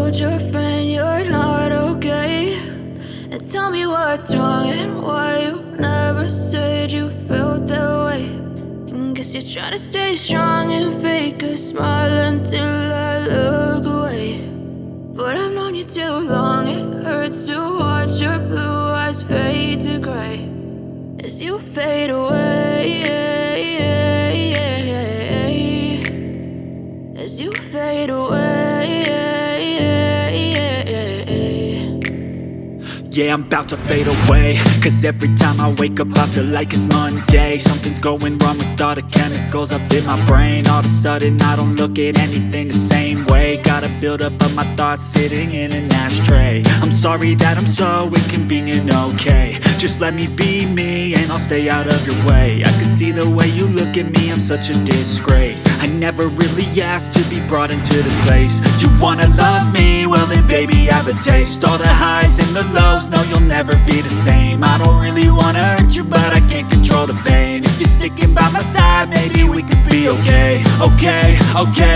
told your friend you're not okay, and tell me what's wrong and why you never said you felt that way. And guess you're trying to stay strong and fake a smile until I look away. But I've known you too long, it hurts to watch your blue eyes fade to gray as you fade away, as you fade away. Yeah, I'm about to fade away, cause every time I wake up I feel like it's Monday. Something's going wrong with all the chemicals up in my brain. All of a sudden I don't look at anything the same way. Got a buildup of my thoughts sitting in an ashtray. I'm sorry that I'm so inconvenient, okay. Just let me be me and I'll stay out of your way. I can see the way you look at me, I'm such a disgrace. I never really asked to be brought into this place. You wanna love me? Well then baby, have a taste. All the highs and the lows, no, you'll never be the same. I don't really wanna hurt you, but I can't control the pain. If you're sticking by my side, maybe we could be okay, okay, okay.